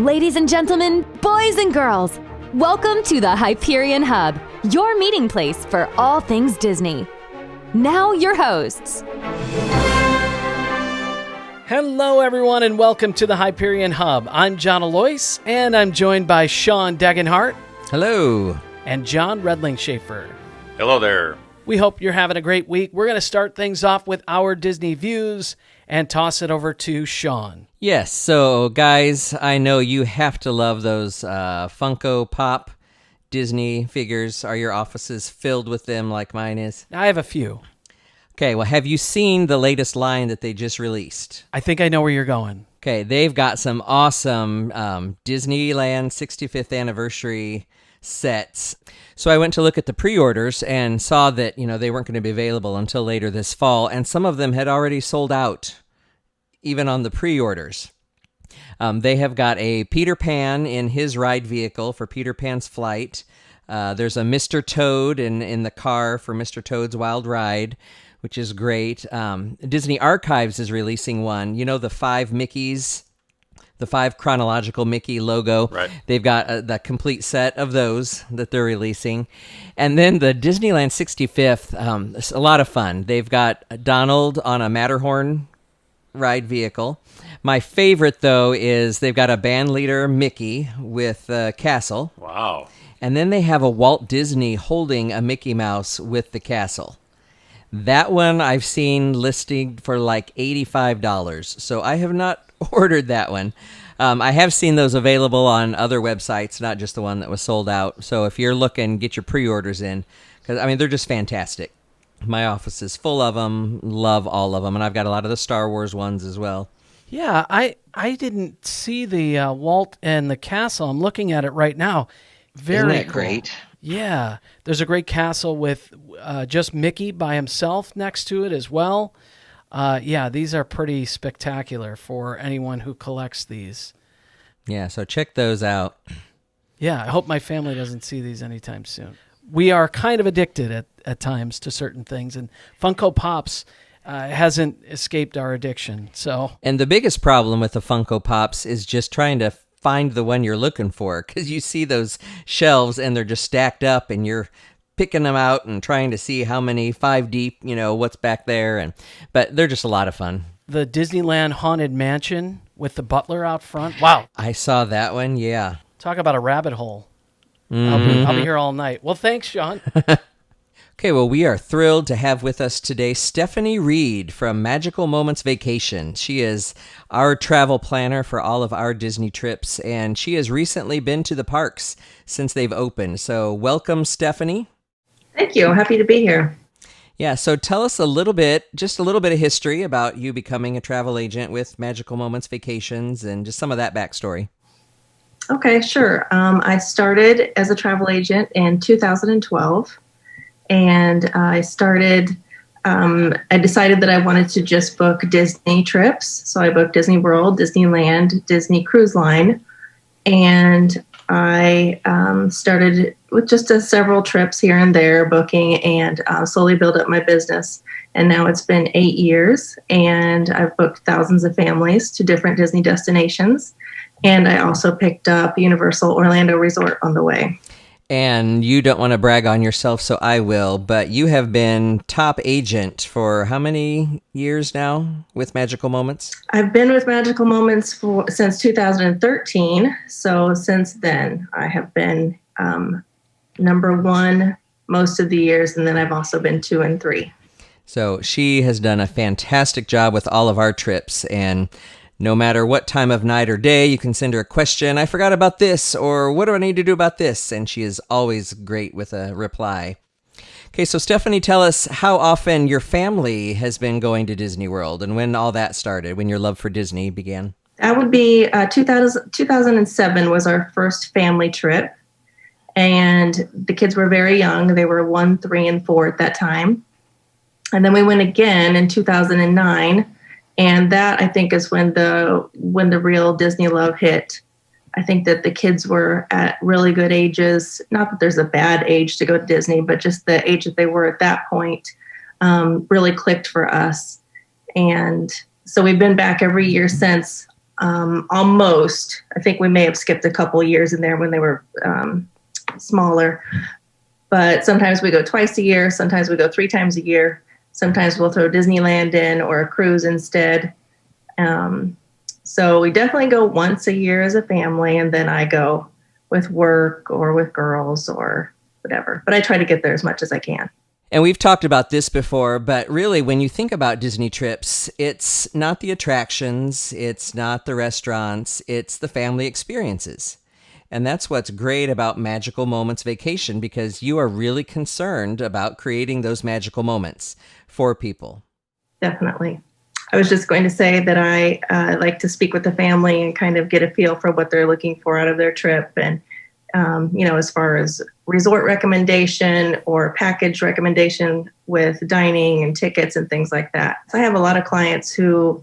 Ladies and gentlemen, boys and girls, welcome to the Hyperion Hub, your meeting place for all things Disney. Now your hosts. Hello everyone and welcome to the Hyperion Hub. I'm John Alois and I'm joined by Sean Degenhart. Hello. And John Redling-Schaefer. Hello there. We hope you're having a great week. We're going to start things off with our Disney views and toss it over to Sean. Yes, so guys, I know you have to love those Funko Pop Disney figures. Are your offices filled with them like mine is? I have a few. Okay, well, have you seen the latest line that they just released? I think I know where you're going. Okay, they've got some awesome Disneyland 65th anniversary sets. So I went to look at the pre-orders and saw that, they weren't going to be available until later this fall, and some of them had already sold out, even on the pre-orders. They have got a Peter Pan in his ride vehicle for Peter Pan's flight. There's a Mr. Toad in the car for Mr. Toad's Wild Ride, which is great. Disney Archives is releasing one. The 5 Mickeys, the 5 chronological Mickey logo. Right. They've got the complete set of those that they're releasing. And then the Disneyland 65th, it's a lot of fun. They've got Donald on a Matterhorn ride vehicle. My favorite, though, is they've got a band leader, Mickey, with Castle. Wow. And then they have a Walt Disney holding a Mickey Mouse with the Castle. That one I've seen listed for like $85, so I have not ordered that one. I have seen those available on other websites, not just the one that was sold out. So if you're looking, get your pre-orders in, because they're just fantastic. My office is full of them, love all of them, and I've got a lot of the Star Wars ones as well. Yeah, I didn't see the Walt and the castle. I'm looking at it right now. Isn't that great? Yeah, there's a great castle with just Mickey by himself next to it as well. Yeah, these are pretty spectacular for anyone who collects these. Yeah, so check those out. Yeah, I hope my family doesn't see these anytime soon. We are kind of addicted at times to certain things, and Funko Pops hasn't escaped our addiction. And the biggest problem with the Funko Pops is just trying to find the one you're looking for, because you see those shelves and they're just stacked up and you're picking them out and trying to see how many 5 deep, what's back there. But they're just a lot of fun. The Disneyland Haunted Mansion with the butler out front. Wow. I saw that one, yeah. Talk about a rabbit hole. Mm-hmm. I'll be here all night. Well, thanks, Sean. Okay, well, we are thrilled to have with us today Stephanie Reed from Magical Moments Vacation. She is our travel planner for all of our Disney trips, and she has recently been to the parks since they've opened. So welcome, Stephanie. Thank you. Happy to be here. Yeah, so tell us just a little bit of history about you becoming a travel agent with Magical Moments Vacations and just some of that backstory. Okay, sure. I started as a travel agent in 2012. And I decided that I wanted to just book Disney trips. So I booked Disney World, Disneyland, Disney Cruise Line. And I started with just several trips here and there booking and slowly build up my business. And now it's been 8 years and I've booked thousands of families to different Disney destinations. And I also picked up Universal Orlando Resort on the way. And you don't want to brag on yourself, so I will, but you have been top agent for how many years now with Magical Moments? I've been with Magical Moments since 2013. So since then, I have been number 1 most of the years, and then I've also been 2 and 3. So she has done a fantastic job with all of our trips, and no matter what time of night or day, you can send her a question, I forgot about this, or what do I need to do about this? And she is always great with a reply. Okay, so Stephanie, tell us how often your family has been going to Disney World and when all that started, when your love for Disney began. That would be 2007 was our first family trip. And the kids were very young. They were 1, 3, and 4 at that time. And then we went again in 2009. And that, I think, is when the real Disney love hit. I think that the kids were at really good ages. Not that there's a bad age to go to Disney, but just the age that they were at that point really clicked for us. And so we've been back every year since. almost. I think we may have skipped a couple years in there when they were smaller. But sometimes we go twice a year. Sometimes we go 3 times a year. Sometimes we'll throw Disneyland in or a cruise instead. So we definitely go once a year as a family, and then I go with work or with girls or whatever. But I try to get there as much as I can. And we've talked about this before, but really when you think about Disney trips, it's not the attractions, it's not the restaurants, it's the family experiences. And that's what's great about Magical Moments Vacation, because you are really concerned about creating those magical moments for people. Definitely. I was just going to say that I like to speak with the family and kind of get a feel for what they're looking for out of their trip. And, as far as resort recommendation or package recommendation with dining and tickets and things like that. So I have a lot of clients who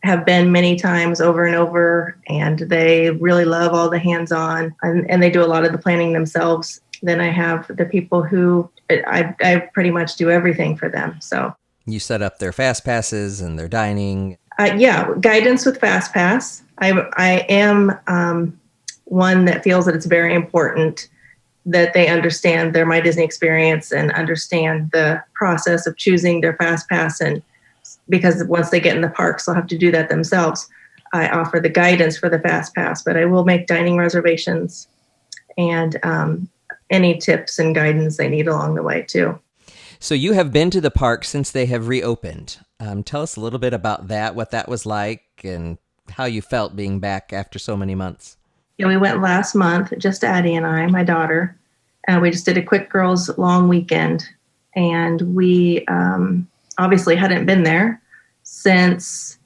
have been many times over and over, and they really love all the hands-on, and they do a lot of the planning themselves. Then I have the people who I pretty much do everything for them. So you set up their fast passes and their dining. Guidance with fast pass. I am one that feels that it's very important that they understand their My Disney experience and understand the process of choosing their fast pass, and because once they get in the parks, they'll have to do that themselves. I offer the guidance for the fast pass, but I will make dining reservations and any tips and guidance they need along the way too. So you have been to the park since they have reopened. Tell us a little bit about that, what that was like, and how you felt being back after so many months. Yeah, we went last month, just Addie and I, my daughter. We just did a quick girls' long weekend, and we obviously hadn't been there since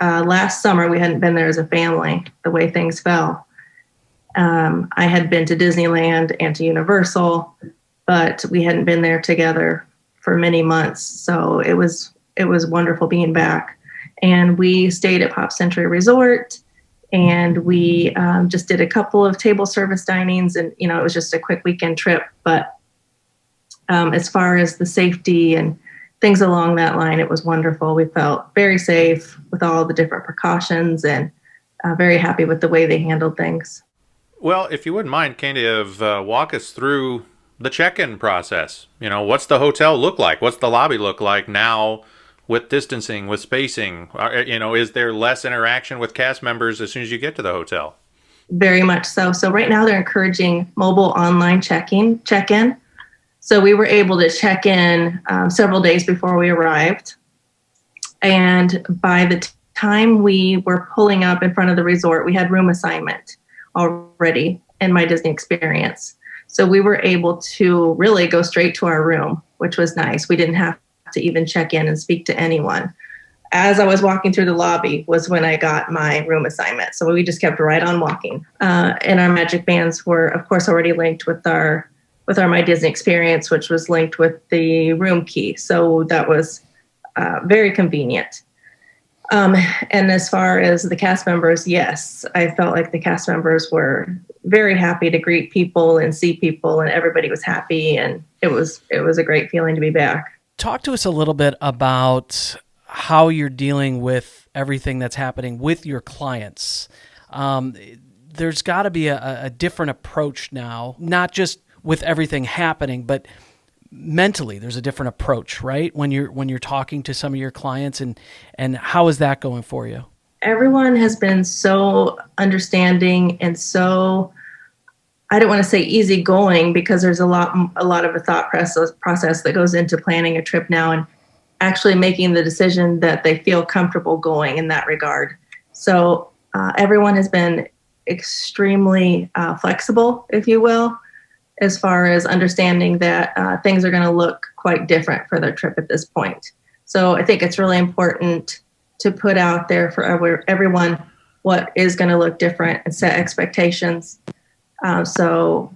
last summer. We hadn't been there as a family, the way things fell. I had been to Disneyland and to Universal, but we hadn't been there together for many months. So it was wonderful being back. And we stayed at Pop Century Resort, and we just did a couple of table service dinings, and it was just a quick weekend trip. But as far as the safety and things along that line, it was wonderful. We felt very safe with all the different precautions, and very happy with the way they handled things. Well, if you wouldn't mind, kind of walk us through the check-in process. What's the hotel look like? What's the lobby look like now with distancing, with spacing? Is there less interaction with cast members as soon as you get to the hotel? Very much so. So right now they're encouraging mobile online check-in. So we were able to check in several days before we arrived. And by the time we were pulling up in front of the resort, we had room assignment already in My Disney Experience. So we were able to really go straight to our room, which was nice. We didn't have to even check in and speak to anyone. As I was walking through the lobby was when I got my room assignment. So we just kept right on walking. And our magic bands were, of course, already linked with our My Disney Experience, which was linked with the room key. So that was very convenient. And as far as the cast members, yes, I felt like the cast members were very happy to greet people and see people, and everybody was happy, and it was a great feeling to be back. Talk to us a little bit about how you're dealing with everything that's happening with your clients. There's got to be a different approach now, not just with everything happening, but mentally there's a different approach, right? When you're talking to some of your clients, and how is that going for you? Everyone has been so understanding and so, I don't want to say easygoing, because there's a lot of a thought process that goes into planning a trip now and actually making the decision that they feel comfortable going in that regard. So everyone has been extremely flexible, if you will, as far as understanding that things are going to look quite different for their trip at this point. So I think it's really important to put out there for everyone what is going to look different and set expectations. So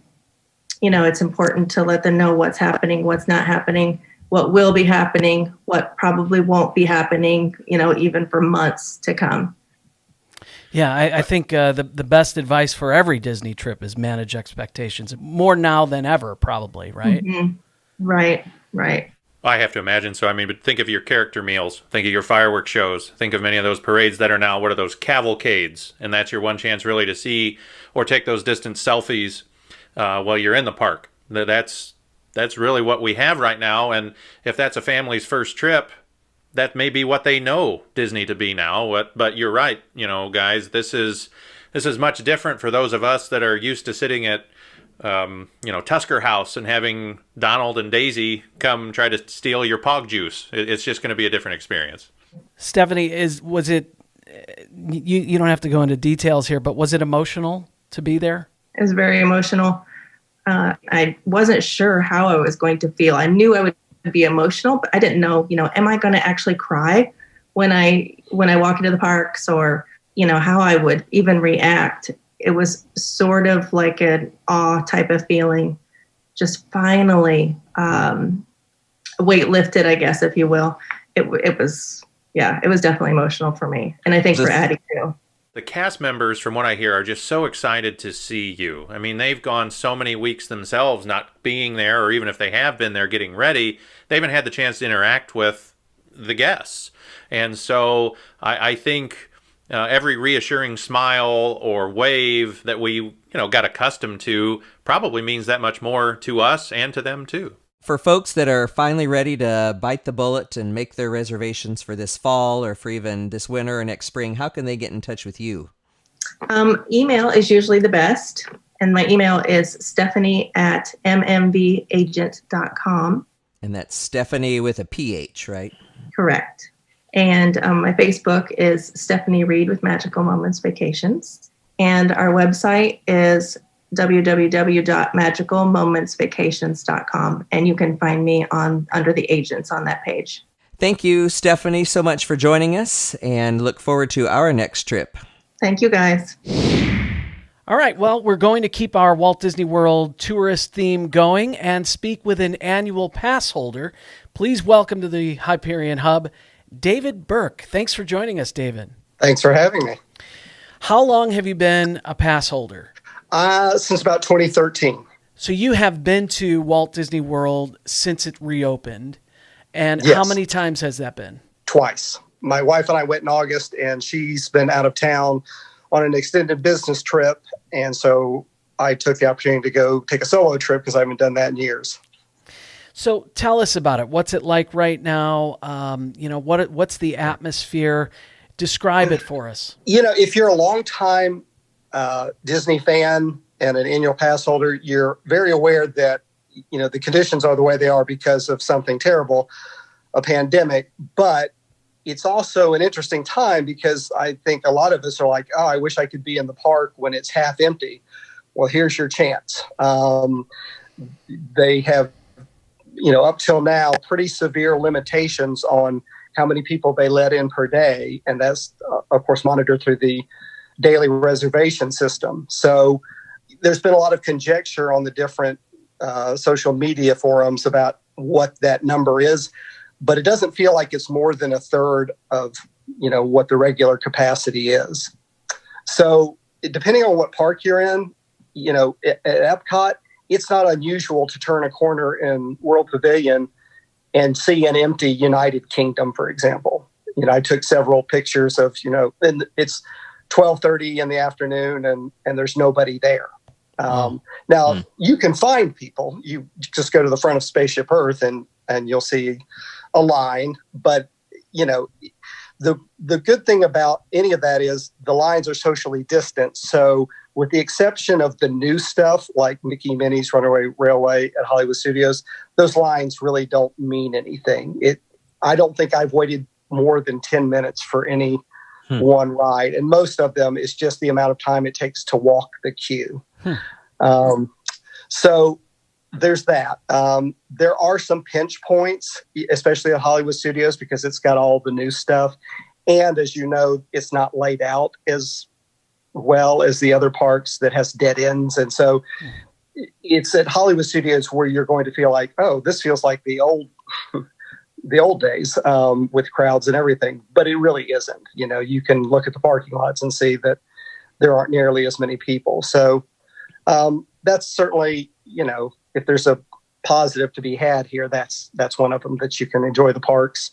it's important to let them know what's happening, what's not happening, what will be happening, what probably won't be happening, even for months to come. Yeah, I think the best advice for every Disney trip is manage expectations, more now than ever, probably, right? Mm-hmm. Right. I have to imagine so. I mean, but think of your character meals, think of your fireworks shows, think of many of those parades that are now, what are those, cavalcades? And that's your one chance really to see or take those distant selfies while you're in the park. That's really what we have right now. And if that's a family's first trip, that may be what they know Disney to be now. But you're right, guys, this is much different for those of us that are used to sitting at Tusker House and having Donald and Daisy come try to steal your pog juice. It's just going to be a different experience. Stephanie, was it? You don't have to go into details here, but was it emotional to be there? It was very emotional. I wasn't sure how I was going to feel. I knew I would be emotional, but I didn't know, am I going to actually cry when I walk into the parks, or, how I would even react. It was sort of like an awe type of feeling. Just finally, weight lifted, I guess, if you will. It was definitely emotional for me. And I think for Addie too. The cast members, from what I hear, are just so excited to see you. I mean, they've gone so many weeks themselves not being there, or even if they have been there getting ready, they haven't had the chance to interact with the guests. And so I think every reassuring smile or wave that we got accustomed to probably means that much more to us and to them too. For folks that are finally ready to bite the bullet and make their reservations for this fall or for even this winter or next spring, how can they get in touch with you? Email is usually the best. And my email is stephanie@mmvagent.com. And that's Stephanie with a PH, right? Correct. And my Facebook is Stephanie Reed with Magical Moments Vacations. And our website is www.magicalmomentsvacations.com. And you can find me under the agents on that page. Thank you, Stephanie, so much for joining us, and look forward to our next trip. Thank you, guys. All right, well, we're going to keep our Walt Disney World tourist theme going and speak with an annual pass holder. Please welcome to the Hyperion Hub, David Burke. Thanks for joining us, David. Thanks for having me. How long have you been a pass holder? Since about 2013. So you have been to Walt Disney World since it reopened. And Yes. How many times has that been? Twice. My wife and I went in August, and she's been out of town on an extended business trip. And so I took the opportunity to go take a solo trip because I haven't done that in years. So tell us about it. What's it like right now? What's the atmosphere? Describe it for us. If you're a longtime Disney fan and an annual pass holder, you're very aware that, the conditions are the way they are because of something terrible, a pandemic. But it's also an interesting time because I think a lot of us are like, oh, I wish I could be in the park when it's half empty. Well, here's your chance. They have, up till now, pretty severe limitations on how many people they let in per day. And that's, of course, monitored through the daily reservation system. So there's been a lot of conjecture on the different social media forums about what that number is, but it doesn't feel like it's more than a third of, what the regular capacity is. So depending on what park you're in, at Epcot, it's not unusual to turn a corner in World Pavilion and see an empty United Kingdom, for example. I took several pictures of, and it's 12:30 in the afternoon and there's nobody there. Now, you can find people. You just go to the front of Spaceship Earth and you'll see a line. But, the good thing about any of that is the lines are socially distant. So with the exception of the new stuff like Mickey Minnie's Runaway Railway at Hollywood Studios, those lines really don't mean anything. I don't think I've waited more than 10 minutes for any one ride. And most of them is just the amount of time it takes to walk the queue. So there's that. There are some pinch points, especially at Hollywood Studios, because it's got all the new stuff. And as you know, it's not laid out as well as the other parks that has dead ends. And so it's at Hollywood Studios where you're going to feel like, oh, this feels like the old days with crowds and everything. But it really isn't. You can look at the parking lots and see that there aren't nearly as many people. So that's certainly, if there's a positive to be had here, that's one of them, that you can enjoy the parks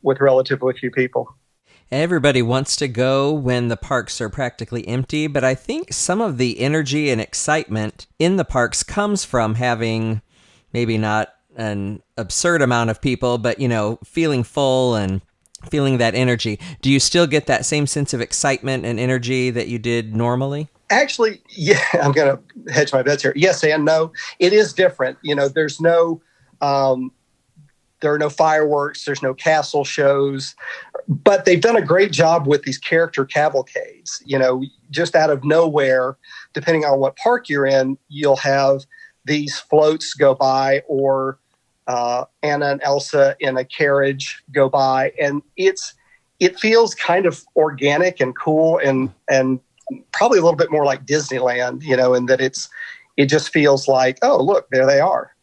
with relatively few people. Everybody wants to go when the parks are practically empty, but I think some of the energy and excitement in the parks comes from having maybe not an absurd amount of people, but, feeling full and feeling that energy. Do you still get that same sense of excitement and energy that you did normally? Actually, yeah, I'm going to hedge my bets here. Yes and no. It is different. There's no, there are no fireworks. There's no castle shows, but they've done a great job with these character cavalcades. Just out of nowhere, depending on what park you're in, you'll have these floats go by, or Anna and Elsa in a carriage go by, and it feels kind of organic and cool, and probably a little bit more like Disneyland, in that it just feels like, oh, look, there they are.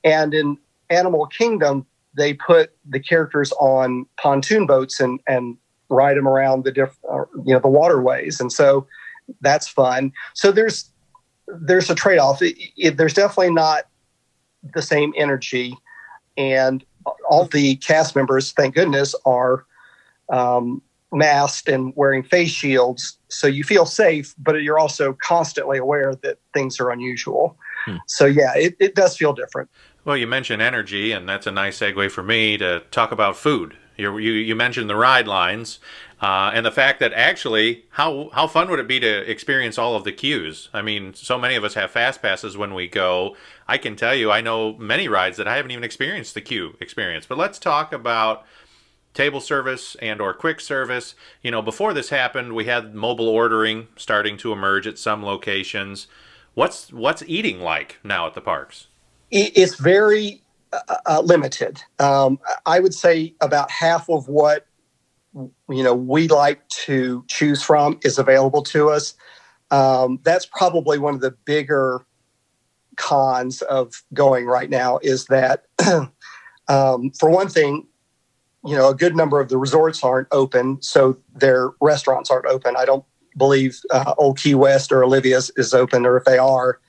And in Animal Kingdom, they put the characters on pontoon boats and ride them around the waterways, and so that's fun. So there's a trade-off. There's definitely not the same energy, and all the cast members, thank goodness, are masked and wearing face shields, so you feel safe, but you're also constantly aware that things are unusual. So yeah, it does feel different. Well, you mentioned energy, and that's a nice segue for me to talk about food. You mentioned the ride lines, and the fact that actually, how fun would it be to experience all of the queues? I mean, so many of us have fast passes when we go. I can tell you, I know many rides that I haven't even experienced the queue experience. But let's talk about table service and or quick service. Before this happened, we had mobile ordering starting to emerge at some locations. What's eating like now at the parks? It's very limited. I would say about half of what we like to choose from is available to us. That's probably one of the bigger cons of going right now, is that for one thing, a good number of the resorts aren't open, so their restaurants aren't open. I don't believe Old Key West or Olivia's is open, or if they are,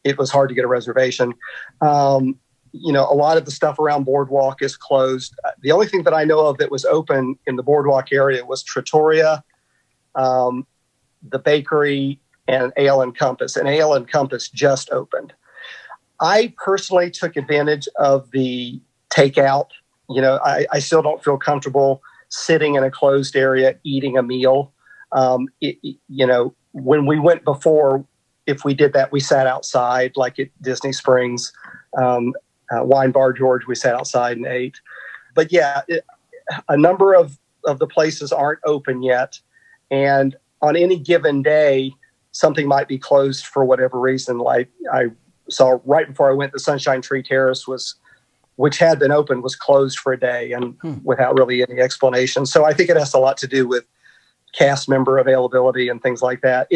it was hard to get a reservation. A lot of the stuff around Boardwalk is closed. The only thing that I know of that was open in the Boardwalk area was Trattoria, the bakery, and Ale and Compass. And Ale and Compass just opened. I personally took advantage of the takeout. I still don't feel comfortable sitting in a closed area eating a meal. When we went before, if we did that, we sat outside, like at Disney Springs, Wine Bar George, we sat outside and ate. But yeah, a number of the places aren't open yet. And on any given day, something might be closed for whatever reason. Like I saw right before I went, the Sunshine Tree Terrace which had been open, was closed for a day, and without really any explanation. So I think it has a lot to do with cast member availability and things like that.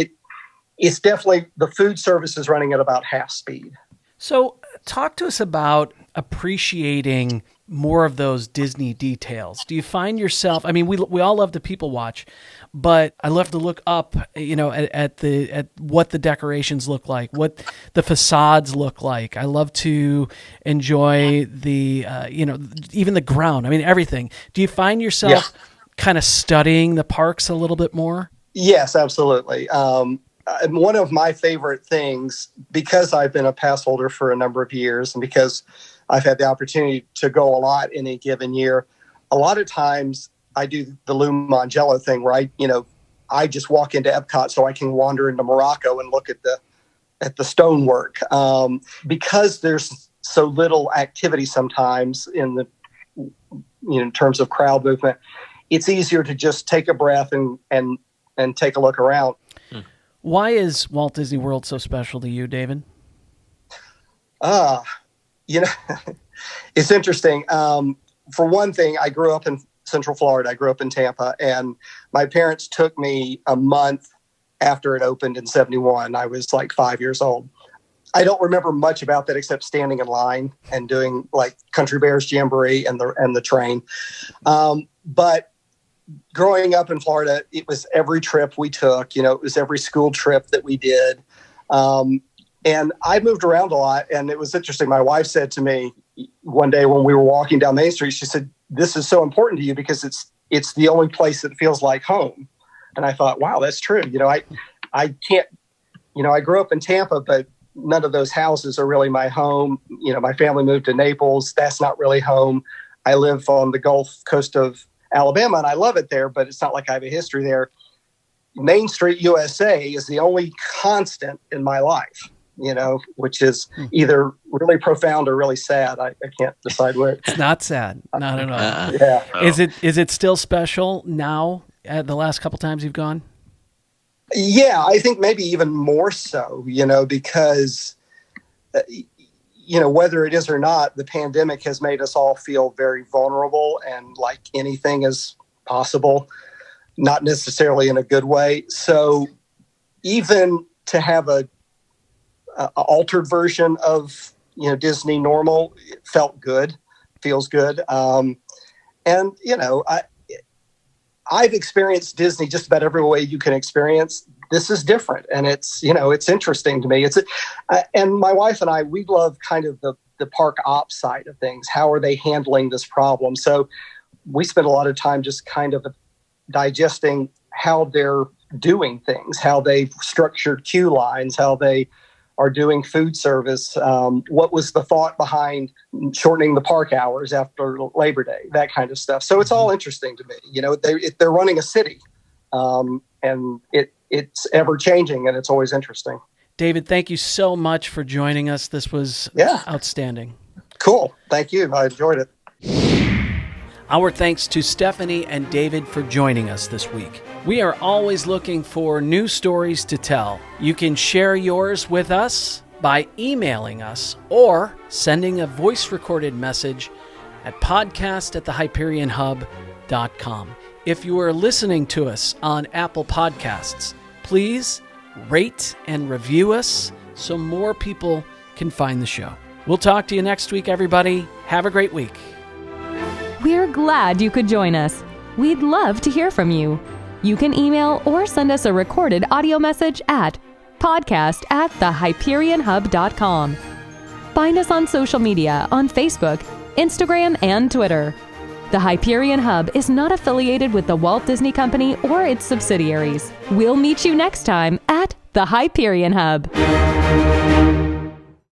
It's definitely, the food service is running at about half speed. So talk to us about appreciating more of those Disney details. Do you find yourself, I mean, we all love to people watch, but I love to look up, at what the decorations look like, what the facades look like. I love to enjoy the, even the ground. I mean, everything. Do you find yourself kind of studying the parks a little bit more? Yes, absolutely. One of my favorite things, because I've been a pass holder for a number of years, and because I've had the opportunity to go a lot in a given year, a lot of times I do the Lou Mangello thing, where I just walk into Epcot so I can wander into Morocco and look at the stonework. Because there's so little activity sometimes in terms of crowd movement, it's easier to just take a breath and take a look around. Why is Walt Disney World so special to you, David? It's interesting. For one thing, I grew up in Central Florida. I grew up in Tampa, and my parents took me a month after it opened in 1971. I was like 5 years old. I don't remember much about that except standing in line and doing like Country Bears Jamboree and the train. But growing up in Florida, it was every trip we took. It was every school trip that we did. And I moved around a lot, and it was interesting. My wife said to me one day when we were walking down Main Street, she said, "This is so important to you because it's the only place that feels like home." And I thought, wow, that's true. I can't, I grew up in Tampa, but none of those houses are really my home. My family moved to Naples. That's not really home. I live on the Gulf Coast of Alabama, and I love it there, but it's not like I have a history there. Main Street, USA is the only constant in my life, which is either really profound or really sad. I can't decide which. It's not sad. Not at all. Yeah. Is it still special now at the last couple times you've gone? Yeah, I think maybe even more so, because, whether it is or not, the pandemic has made us all feel very vulnerable and like anything is possible, not necessarily in a good way. So even to have a altered version of, Disney normal, it felt good, feels good. I've experienced Disney just about every way you can experience. This is different, and it's interesting to me. And my wife and I, we love kind of the park ops side of things. How are they handling this problem? So we spend a lot of time just kind of digesting how they're doing things, how they've structured queue lines, how they are doing food service. What was the thought behind shortening the park hours after Labor Day, that kind of stuff. So it's all interesting to me. They're running a city, and it's ever changing, and it's always interesting. David, thank you so much for joining us. This was outstanding. Cool. Thank you. I enjoyed it. Our thanks to Stephanie and David for joining us this week. We are always looking for new stories to tell. You can share yours with us by emailing us or sending a voice-recorded message at podcast@thehyperionhub.com. If you are listening to us on Apple Podcasts, please rate and review us so more people can find the show. We'll talk to you next week, everybody. Have a great week. We're glad you could join us. We'd love to hear from you. You can email or send us a recorded audio message at podcast@thehyperionhub.com. Find us on social media on Facebook, Instagram, and Twitter. The Hyperion Hub is not affiliated with the Walt Disney Company or its subsidiaries. We'll meet you next time at the Hyperion Hub.